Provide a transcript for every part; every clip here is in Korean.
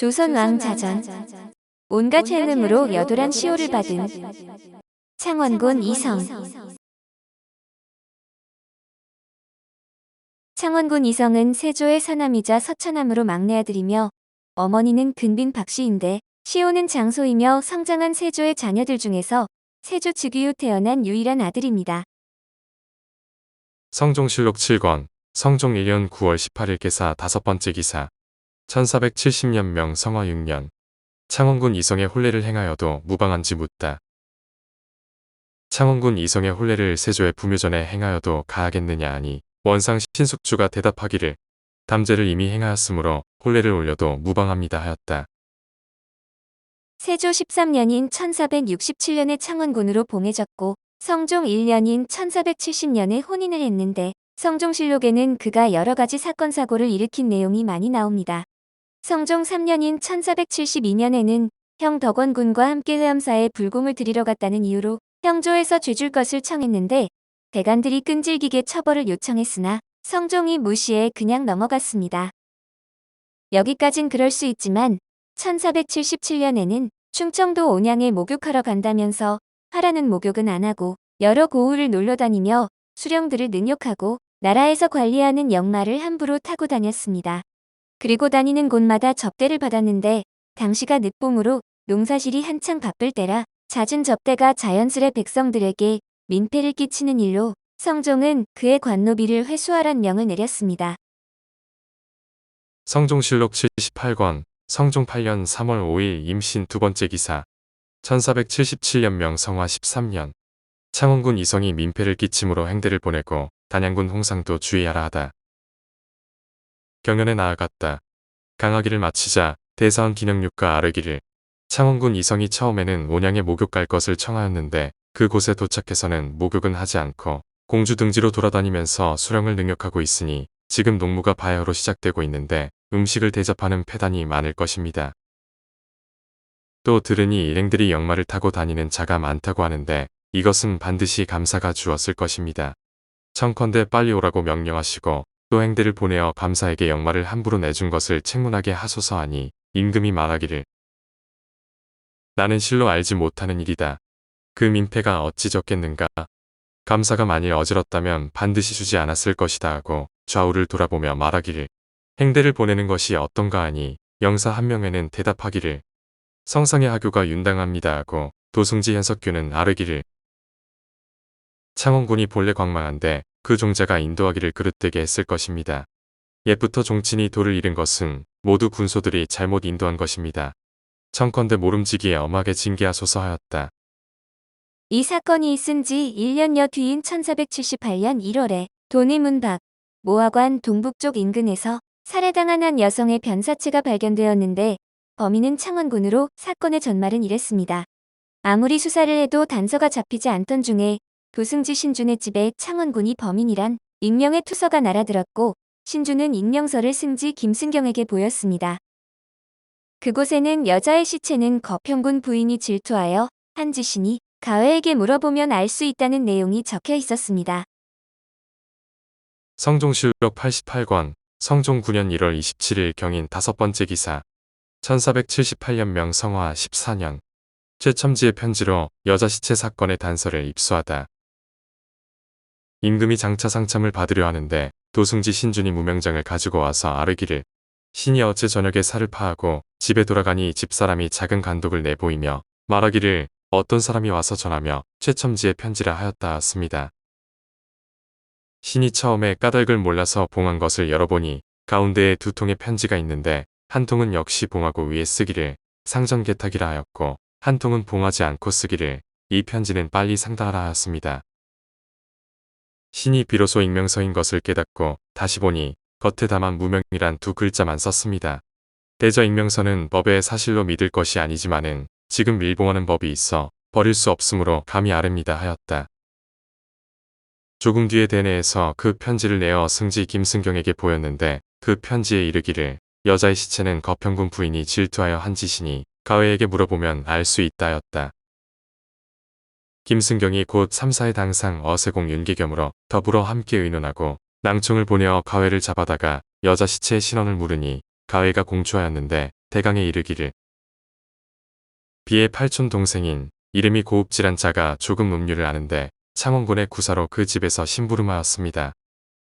조선왕자전. 온갖 헬름으로 여돌한 시호를 받은 창원군 이성. 창원군 이성은 세조의 사남이자 서처남으로 막내 아들이며 어머니는 근빈 박씨인데 시호는 장소이며 성장한 세조의 자녀들 중에서 세조 측 이후 태어난 유일한 아들입니다. 성종실록 7권, 성종 1년 9월 18일 개사 5번째 기사. 1470년 명 성화 6년. 창원군 이성의 혼례를 행하여도 무방한지 묻다. 창원군 이성의 혼례를 세조의 부묘전에 행하여도 가하겠느냐 하니 원상 신숙주가 대답하기를 담제를 이미 행하였으므로 혼례를 올려도 무방합니다 하였다. 세조 13년인 1467년에 창원군으로 봉해졌고 성종 1년인 1470년에 혼인을 했는데 성종실록에는 그가 여러 가지 사건 사고를 일으킨 내용이 많이 나옵니다. 성종 3년인 1472년에는 형 덕원군과 함께 회엄사에 불공을 드리러 갔다는 이유로 형조에서 죄줄 것을 청했는데 대간들이 끈질기게 처벌을 요청했으나 성종이 무시해 그냥 넘어갔습니다. 여기까진 그럴 수 있지만 1477년에는 충청도 온양에 목욕하러 간다면서 하라는 목욕은 안 하고 여러 고을을 놀러 다니며 수령들을 능욕하고 나라에서 관리하는 역마를 함부로 타고 다녔습니다. 그리고 다니는 곳마다 접대를 받았는데 당시가 늦봄으로 농사질이 한창 바쁠 때라 잦은 접대가 자연스레 백성들에게 민폐를 끼치는 일로 성종은 그의 관노비를 회수하란 명을 내렸습니다. 성종실록 78권, 성종 8년 3월 5일 임신 2번째 기사. 1477년 명 성화 13년. 창원군 이성이 민폐를 끼침으로 행대를 보내고 단양군 홍상도 주의하라 하다. 경연에 나아갔다. 강하기를 마치자 대사원 기능육과 아르기를 창원군 이성이 처음에는 온양에 목욕 갈 것을 청하였는데 그곳에 도착해서는 목욕은 하지 않고 공주 등지로 돌아다니면서 수령을 능욕하고 있으니 지금 농무가 바야흐로 시작되고 있는데 음식을 대접하는 패단이 많을 것입니다. 또 들으니 일행들이 역마를 타고 다니는 자가 많다고 하는데 이것은 반드시 감사가 주었을 것입니다. 청컨대 빨리 오라고 명령하시고 또 행대를 보내어 감사에게 역마를 함부로 내준 것을 책문하게 하소서 하니 임금이 말하기를 나는 실로 알지 못하는 일이다. 그 민폐가 어찌 적겠는가. 감사가 만일 어지럽다면 반드시 주지 않았을 것이다 하고 좌우를 돌아보며 말하기를 행대를 보내는 것이 어떤가 하니 영사 한 명에는 대답하기를 성상의 하교가 윤당합니다 하고 도승지 현석규는 아르기를 창원군이 본래 광망한데 그 종자가 인도하기를 그릇되게 했을 것입니다. 옛부터 종친이 도를 잃은 것은 모두 군소들이 잘못 인도한 것입니다. 청컨대 모름지기에 엄하게 징계하소서 하였다. 이 사건이 있은 지 1년여 뒤인 1478년 1월에 도내문 밖 모하관 동북쪽 인근에서 살해당한 한 여성의 변사체가 발견되었는데 범인은 창원군으로 사건의 전말은 이랬습니다. 아무리 수사를 해도 단서가 잡히지 않던 중에 도승지 신준의 집에 창원군이 범인이란 익명의 투서가 날아들었고 신준은 익명서를 승지 김승경에게 보였습니다. 그곳에는 여자의 시체는 거평군 부인이 질투하여 한 짓이니 가회에게 물어보면 알 수 있다는 내용이 적혀 있었습니다. 성종실록 88권, 성종 9년 1월 27일 경인 5번째 기사. 1478년 명 성화 14년. 최첨지의 편지로 여자 시체 사건의 단서를 입수하다. 임금이 장차 상참을 받으려 하는데 도승지 신준이 무명장을 가지고 와서 아르기를 신이 어제 저녁에 살을 파하고 집에 돌아가니 집사람이 작은 간독을 내보이며 말하기를 어떤 사람이 와서 전하며 최첨지의 편지라 하였다 했습니다. 신이 처음에 까닭을 몰라서 봉한 것을 열어보니 가운데에 2통의 편지가 있는데 한 통은 역시 봉하고 위에 쓰기를 상전개탁이라 하였고 한 통은 봉하지 않고 쓰기를 이 편지는 빨리 상달하라 하였습니다. 신이 비로소 익명서인 것을 깨닫고 다시 보니 겉에 다만 무명이란 2 글자만 썼습니다. 대저 익명서는 법의 사실로 믿을 것이 아니지만은 지금 밀봉하는 법이 있어 버릴 수 없으므로 감히 아릅니다 하였다. 조금 뒤에 대내에서 그 편지를 내어 승지 김승경에게 보였는데 그 편지에 이르기를 여자의 시체는 거평군 부인이 질투하여 한 짓이니 가회에게 물어보면 알 수 있다 하였다. 김승경이 곧 3사의 당상 어세공 윤계겸으로 더불어 함께 의논하고 낭총을 보내어 가회를 잡아다가 여자 시체의 신원을 물으니 가회가 공초하였는데 대강에 이르기를 비의 팔촌 동생인 이름이 고읍지란 자가 조금 음류를 아는데 창원군의 구사로 그 집에서 심부름하였습니다.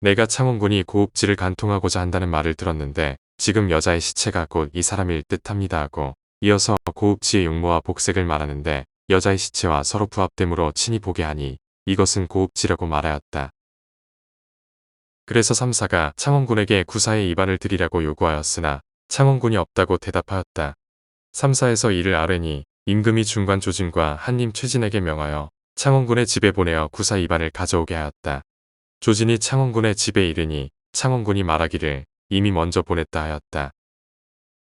내가 창원군이 고읍지를 간통하고자 한다는 말을 들었는데 지금 여자의 시체가 곧 이 사람일 듯합니다 하고 이어서 고읍지의 용모와 복색을 말하는데 여자의 시체와 서로 부합됨으로 친히 보게 하니 이것은 고읍지라고 말하였다. 그래서 삼사가 창원군에게 구사의 이발을 드리라고 요구하였으나 창원군이 없다고 대답하였다. 삼사에서 이를 아뢰니 임금이 중관 조진과 한림 최진에게 명하여 창원군의 집에 보내어 구사 이반을 가져오게 하였다. 조진이 창원군의 집에 이르니 창원군이 말하기를 이미 먼저 보냈다 하였다.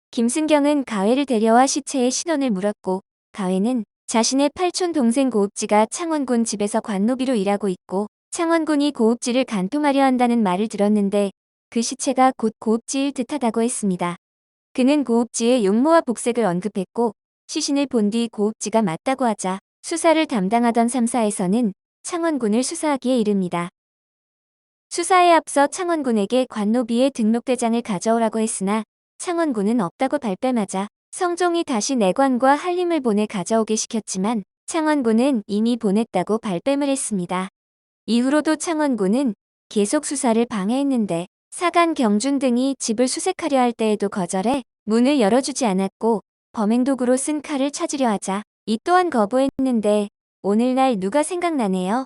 김순경은 가회를 데려와 시체의 신원을 물었고 가회는 자신의 팔촌 동생 고읍지가 창원군 집에서 관노비로 일하고 있고 창원군이 고읍지를 간통하려 한다는 말을 들었는데 그 시체가 곧 고읍지일 듯하다고 했습니다. 그는 고읍지의 용모와 복색을 언급했고 시신을 본 뒤 고읍지가 맞다고 하자 수사를 담당하던 삼사에서는 창원군을 수사하기에 이릅니다. 수사에 앞서 창원군에게 관노비의 등록대장을 가져오라고 했으나 창원군은 없다고 발뺌하자 성종이 다시 내관과 한림을 보내 가져오게 시켰지만 창원군은 이미 보냈다고 발뺌을 했습니다. 이후로도 창원군은 계속 수사를 방해했는데 사간 경준 등이 집을 수색하려 할 때에도 거절해 문을 열어주지 않았고 범행 도구로 쓴 칼을 찾으려 하자 이 또한 거부했는데 오늘날 누가 생각나네요.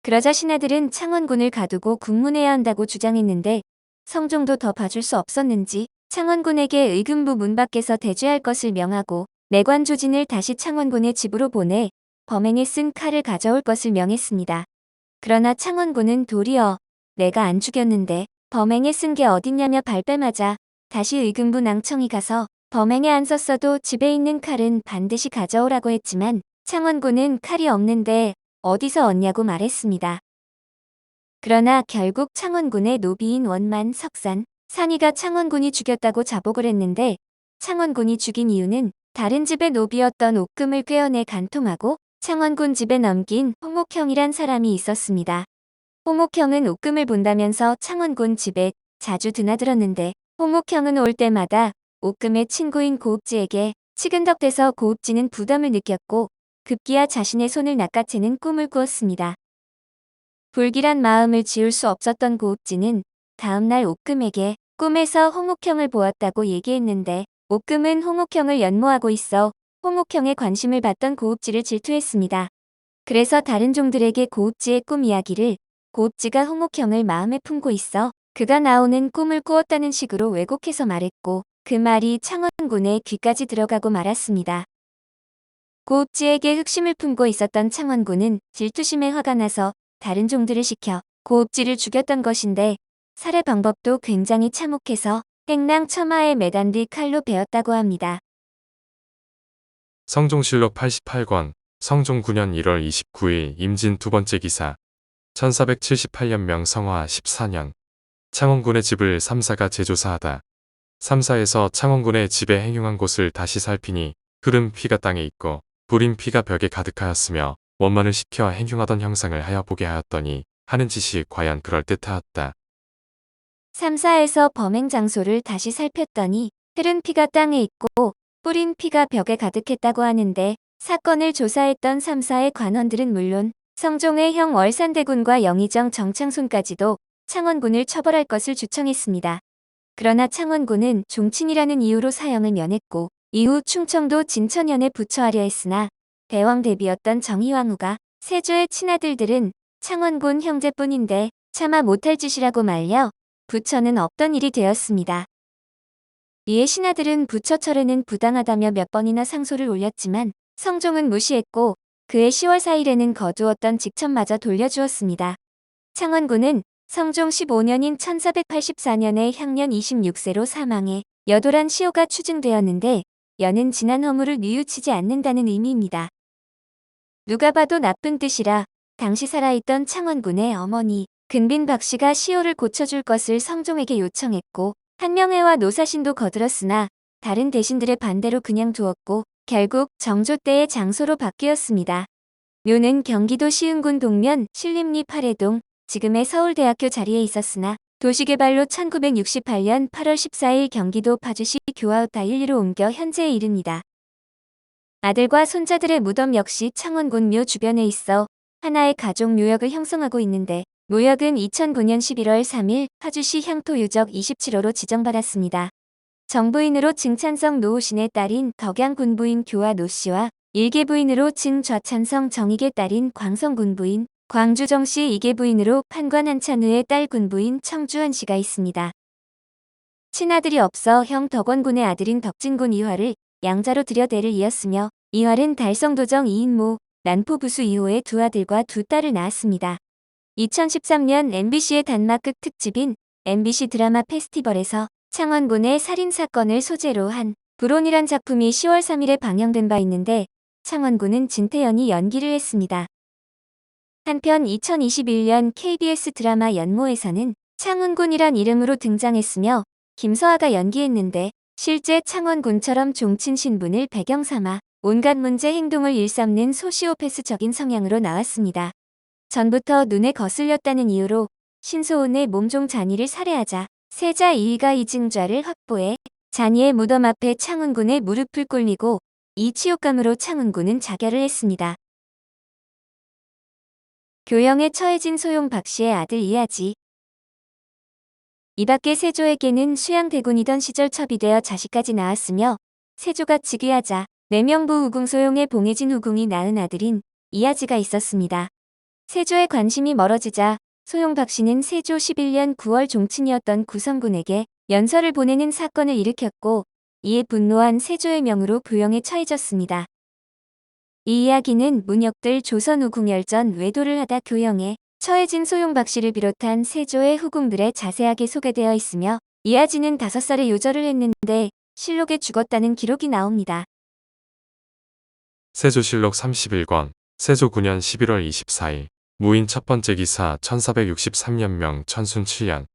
그러자 신하들은 창원군을 가두고 국문해야 한다고 주장했는데 성종도 더 봐줄 수 없었는지 창원군에게 의금부 문 밖에서 대주할 것을 명하고 내관 조진을 다시 창원군의 집으로 보내 범행에 쓴 칼을 가져올 것을 명했습니다. 그러나 창원군은 도리어 내가 안 죽였는데 범행에 쓴 게 어딨냐며 발뺌하자 다시 의금부 낭청이 가서 범행에 안 썼어도 집에 있는 칼은 반드시 가져오라고 했지만 창원군은 칼이 없는데 어디서 얻냐고 말했습니다. 그러나 결국 창원군의 노비인 원만 석산, 산이가 창원군이 죽였다고 자복을 했는데 창원군이 죽인 이유는 다른 집의 노비였던 옥금을 꿰어내 간통하고 창원군 집에 넘긴 홍옥형이란 사람이 있었습니다. 홍옥형은 옥금을 본다면서 창원군 집에 자주 드나들었는데 홍옥형은 올 때마다 옥금의 친구인 고읍지에게 치근덕대서 고읍지는 부담을 느꼈고 급기야 자신의 손을 낚아채는 꿈을 꾸었습니다. 불길한 마음을 지울 수 없었던 고읍지는 다음날 옥금에게 꿈에서 홍옥형을 보았다고 얘기했는데 옥금은 홍옥형을 연모하고 있어 홍옥형의 관심을 받던 고읍지를 질투했습니다. 그래서 다른 종들에게 고읍지의 꿈 이야기를 고읍지가 홍옥형을 마음에 품고 있어 그가 나오는 꿈을 꾸었다는 식으로 왜곡해서 말했고 그 말이 창원군의 귀까지 들어가고 말았습니다. 고읍지에게 흑심을 품고 있었던 창원군은 질투심에 화가 나서 다른 종들을 시켜 고읍지를 죽였던 것인데 살해 방법도 굉장히 참혹해서 행랑 처마에 매단 뒤 칼로 베었다고 합니다. 성종실록 88권 성종 9년 1월 29일 임진 두 번째 기사 1478년명 성화 14년 창원군의 집을 삼사가 재조사하다. 삼사에서 창원군의 집에 행흉한 곳을 다시 살피니 흐른 피가 땅에 있고 불인 피가 벽에 가득하였으며 원만을 시켜 행흉하던 형상을 하여 보게 하였더니 하는 짓이 과연 그럴듯하였다. 삼사에서 범행 장소를 다시 살폈더니 흐른 피가 땅에 있고 뿌린 피가 벽에 가득했다고 하는데 사건을 조사했던 삼사의 관원들은 물론 성종의 형 월산대군과 영의정 정창손까지도 창원군을 처벌할 것을 주청했습니다. 그러나 창원군은 종친이라는 이유로 사형을 면했고 이후 충청도 진천현에 부처하려 했으나 대왕 대비였던 정희왕후가 세조의 친아들들은 창원군 형제뿐인데 차마 못할 짓이라고 말려 부처는 없던 일이 되었습니다. 이에 신하들은 부처 철회는 부당하다며 몇 번이나 상소를 올렸지만 성종은 무시했고 그해 10월 4일에는 거두었던 직천마저 돌려주었습니다. 창원군은 성종 15년인 1484년에 향년 26세로 사망해 여도란 시효가 추증되었는데 여는 지난 허물을 뉘우치지 않는다는 의미입니다. 누가 봐도 나쁜 뜻이라 당시 살아있던 창원군의 어머니 근빈 박씨가 시효를 고쳐줄 것을 성종에게 요청했고 한명회와 노사신도 거들었으나 다른 대신들의 반대로 그냥 두었고 결국 정조 때의 장소로 바뀌었습니다. 묘는 경기도 시흥군 동면 신림리 팔해동 지금의 서울대학교 자리에 있었으나 도시개발로 1968년 8월 14일 경기도 파주시 교화읍 다일리로 옮겨 현재에 이릅니다. 아들과 손자들의 무덤 역시 창원군 묘 주변에 있어 하나의 가족 묘역을 형성하고 있는데, 묘역은 2009년 11월 3일 파주시 향토 유적 27호로 지정받았습니다. 정부인으로 증찬성 노우신의 딸인 덕양 군부인 교화 노씨와 일개 부인으로 증좌찬성 정익의 딸인 광성 군부인 광주정씨, 이계 부인으로 판관 한찬우의 딸 군부인 청주한 씨가 있습니다. 친아들이 없어 형 덕원군의 아들인 덕진군 이화를 양자로 들여 대를 이었으며, 이활은 달성도정 이인모, 난포부수 2호의 두 아들과 두 딸을 낳았습니다. 2013년 MBC의 단막극 특집인 MBC 드라마 페스티벌에서 창원군의 살인사건을 소재로 한 불온이란 작품이 10월 3일에 방영된 바 있는데, 창원군은 진태현이 연기를 했습니다. 한편 2021년 KBS 드라마 연모에서는 창원군이란 이름으로 등장했으며, 김서아가 연기했는데 실제 창원군처럼 종친 신분을 배경 삼아 온갖 문제 행동을 일삼는 소시오패스적인 성향으로 나왔습니다. 전부터 눈에 거슬렸다는 이유로 신소은의 몸종 잔이를 살해하자 세자 이의가 이증좌를 확보해 잔이의 무덤 앞에 창원군의 무릎을 꿇리고, 이 치욕감으로 창원군은 자결을 했습니다. 교형에 처해진 소용 박씨의 아들 이아지. 이 밖에 세조에게는 수양대군이던 시절 첩이되어 자식까지 낳았으며, 세조가 즉위하자 내명부 후궁 소용의 봉해진 후궁이 낳은 아들인 이아지가 있었습니다. 세조의 관심이 멀어지자 소용 박씨는 세조 11년 9월 종친이었던 구성군에게 연서를 보내는 사건을 일으켰고, 이에 분노한 세조의 명으로 교형에 처해졌습니다. 이 이야기는 문역들 조선 후궁열전 외도를 하다 교형에 처해진 소용 박씨를 비롯한 세조의 후궁들에 자세하게 소개되어 있으며, 이아지는 5살에 요절을 했는데 실록에 죽었다는 기록이 나옵니다. 세조실록 31권, 세조 9년 11월 24일, 무인 첫 번째 기사 1463년명 천순 7년.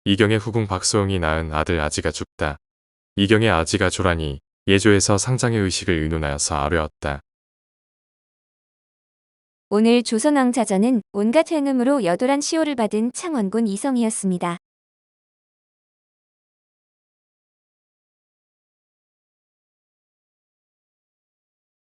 이경의 후궁 박소영이 낳은 아들 아지가 죽다. 이경의 아지가 조라니 예조에서 상장의 의식을 의논하여서 아뢰었다. 오늘 조선왕자전은 온갖 행음으로 여도란 시호를 받은 창원군 이성이었습니다.